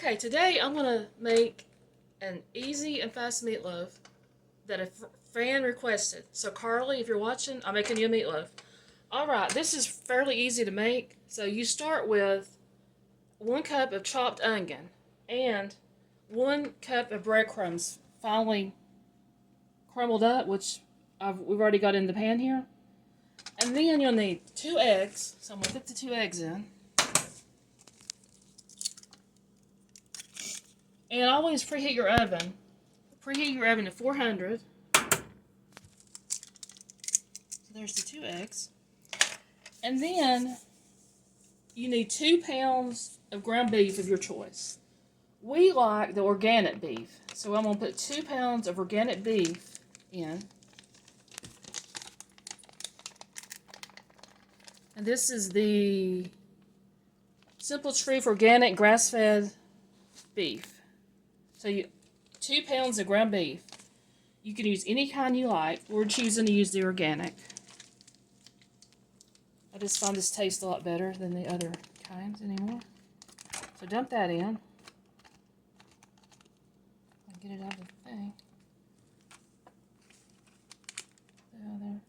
Okay, today I'm going to make an easy and fast meatloaf that a fan requested. So Carlie, if you're watching, I'm making you a meatloaf. Alright, this is fairly easy to make. So you start with 1 cup of chopped onion and 1 cup of breadcrumbs finely crumbled up, which we've already got in the pan here. And then you'll need 2 eggs. So I'm going to put the 2 eggs in. And always preheat your oven. Preheat your oven to 400. So there's the 2 eggs. And then you need 2 pounds of ground beef of your choice. We like the organic beef. So I'm going to put 2 pounds of organic beef in. And this is the Simple Truth Organic Grass-Fed Beef. So 2 pounds of ground beef. You can use any kind you like. We're choosing to use the organic. I just find this tastes a lot better than the other kinds anymore. So dump that in. I'll get it out of the thing. There.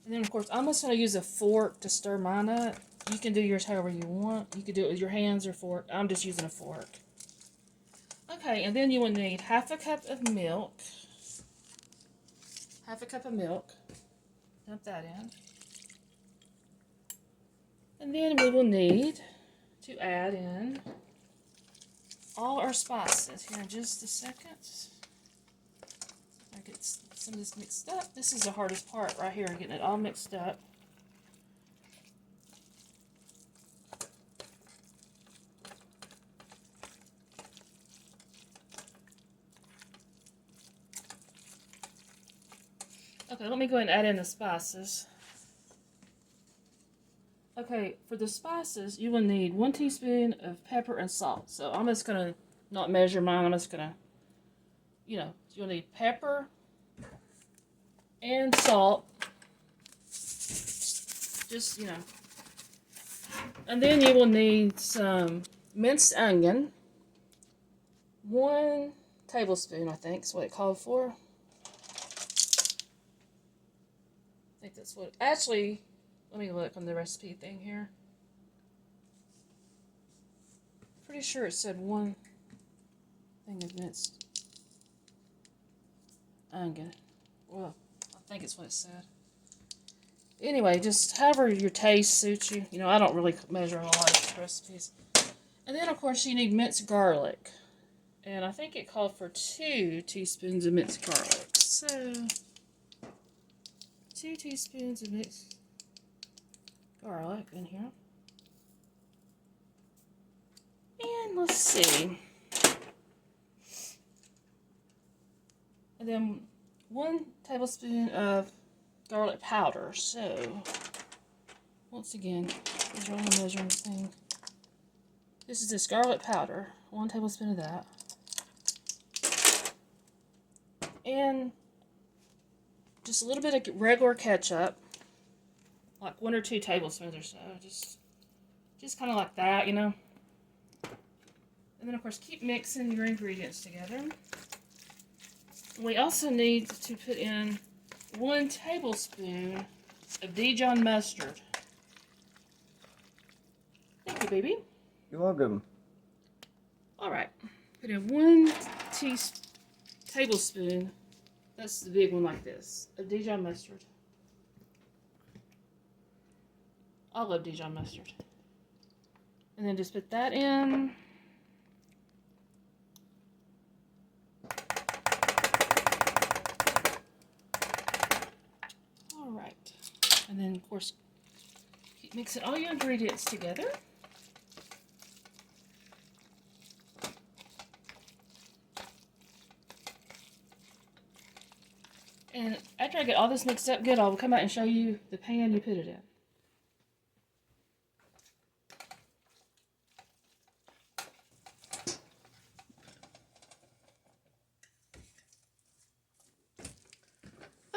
And then of course I'm just going to use a fork to stir mine up. You can do yours however you want. You can do it with your hands or fork. I'm just using a fork. Okay, and then you will need half a cup of milk. Half a cup of milk. Dump that in. And then we will need to add in all our spices here in just a second. I get some of this mixed up. This is the hardest part right here, getting it all mixed up. Okay, let me go ahead and add in the spices. Okay, for the spices, you will need 1 teaspoon of pepper and salt. So I'm just going to not measure mine. I'm just going to, you'll need pepper and salt. Just, And then you will need some minced onion. 1 tablespoon, I think, is what it called for. I think that's what, actually, let me look on the recipe thing here. Pretty sure it said 1 thing of minced onion. Well, I think it's what it said. Anyway, just however your taste suits you. I don't really measure a lot of recipes. And then, of course, you need minced garlic. And I think it called for 2 teaspoons of minced garlic. So 2 teaspoons of mixed garlic in here. And let's see. And then 1 tablespoon of garlic powder. So, once again, these are all the measuring thing. This is this garlic powder. 1 tablespoon of that. And just a little bit of regular ketchup, like 1 or 2 tablespoons or so, just kind of like that, And then, of course, keep mixing your ingredients together. We also need to put in 1 tablespoon of Dijon mustard. Thank you, baby. You're welcome. All right, put in 1 tablespoon. That's the big one like this, of Dijon mustard. I love Dijon mustard. And then just put that in. Alright. And then, of course, keep mixing all your ingredients together. And after I get all this mixed up good, I'll come out and show you the pan you put it in.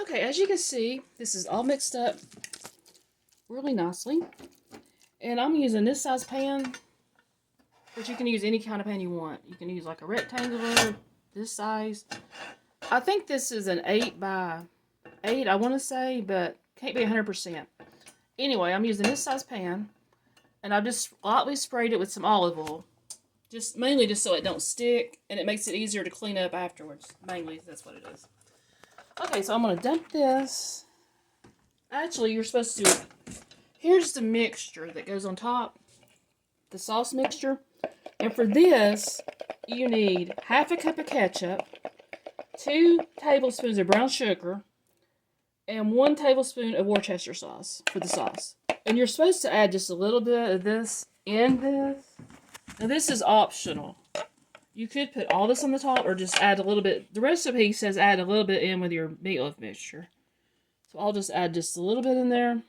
Okay, as you can see, this is all mixed up really nicely. And I'm using this size pan But you can use any kind of pan you want. You can use like a rectangular, this size. I think this is an 8 by 8, I want to say, but can't be 100%. Anyway, I'm using this size pan, and I've just lightly sprayed it with some olive oil. Mainly just so it don't stick, and it makes it easier to clean up afterwards. Mainly, that's what it is. Okay, so I'm going to dump this. Actually, you're supposed to... Here's the mixture that goes on top. The sauce mixture. And for this, you need half a cup of ketchup, 2 tablespoons of brown sugar, and 1 tablespoon of Worcester sauce for the sauce. And you're supposed to add just a little bit of this in this. Now this is optional. You could put all this on the top or just add a little bit. The recipe says add a little bit in with your meatloaf mixture. So I'll just add just a little bit in there.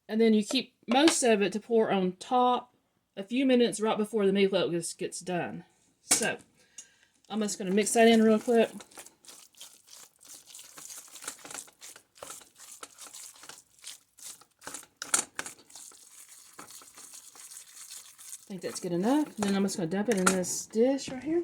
And then you keep most of it to pour on top a few minutes right before the meatloaf gets done. So I'm just going to mix that in real quick. I think that's good enough. And then I'm just going to dump it in this dish right here.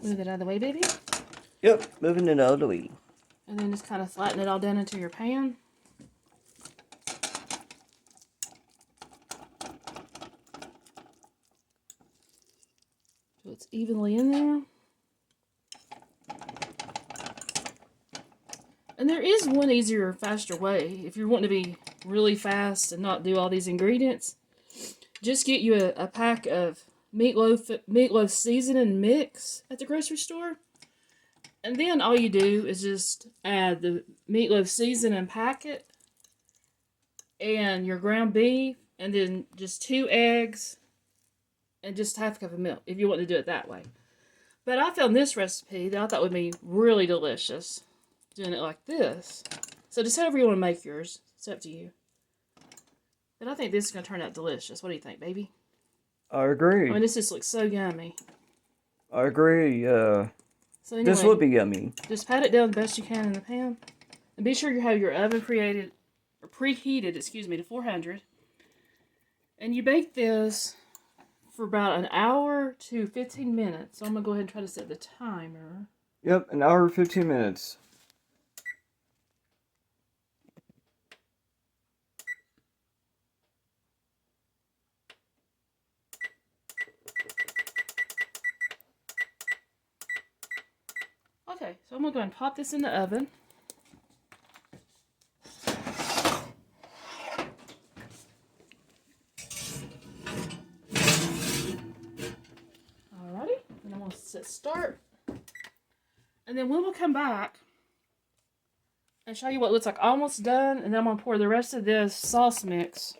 Move it out of the way, baby. Yep, moving it out of the way. And then just kind of flatten it all down into your pan. So it's evenly in there. And there is one easier, faster way. If you're wanting to be really fast and not do all these ingredients, just get you a pack of meatloaf seasoning mix at the grocery store. And then all you do is just add the meatloaf seasoning packet and your ground beef, and then just 2 eggs and just half a cup of milk if you want to do it that way. But I found this recipe that I thought would be really delicious doing it like this. So just however you want to make yours, it's up to you. But I think this is going to turn out delicious. What do you think, baby? I agree. I mean, this just looks so yummy. I agree. So anyway, this would be yummy. Just pat it down the best you can in the pan. And be sure you have your oven preheated to 400. And you bake this for about an hour to 15 minutes. So I'm going to go ahead and try to set the timer. Yep, an hour 15 minutes. Okay, so I'm going to go and pop this in the oven. Alrighty, and I'm going to set start. And then we will come back and show you what it looks like almost done. And then I'm going to pour the rest of this sauce mix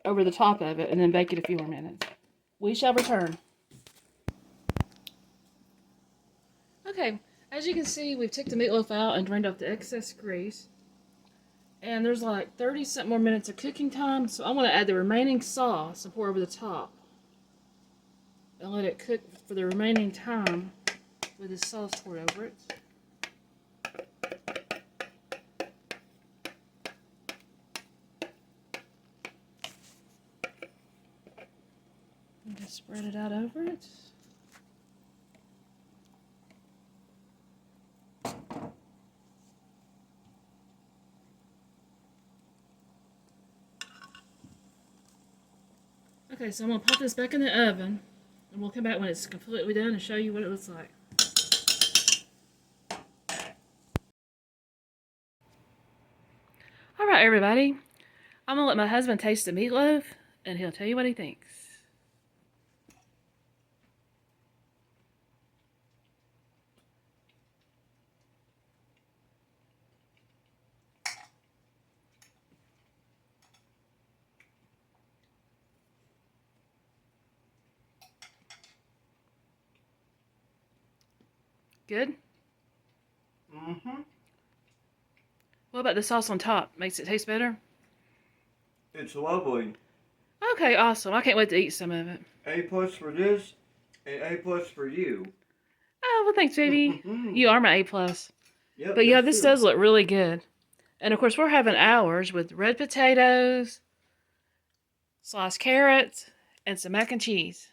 over the top of it and then bake it a few more minutes. We shall return. Okay. As you can see, we've took the meatloaf out and drained off the excess grease. And there's like 30-something more minutes of cooking time, so I'm going to add the remaining sauce and pour over the top. And let it cook for the remaining time with this sauce poured over it. And just spread it out over it. Okay, so I'm going to pop this back in the oven, and we'll come back when it's completely done and show you what it looks like. Alright everybody, I'm going to let my husband taste the meatloaf, and he'll tell you what he thinks. Good? Mm-hmm. What about the sauce on top? Makes it taste better? It's lovely. Okay, awesome. I can't wait to eat some of it. A+ for this, and A+ for you. Oh, well, thanks, baby. You are my A+. Yep, But yeah, that's this true. does look really good. And of course, we're having ours with red potatoes, sliced carrots, and some mac and cheese.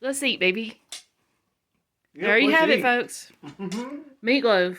Let's eat, baby. Yep, There you let's have it, eat. folks. Meatloaf.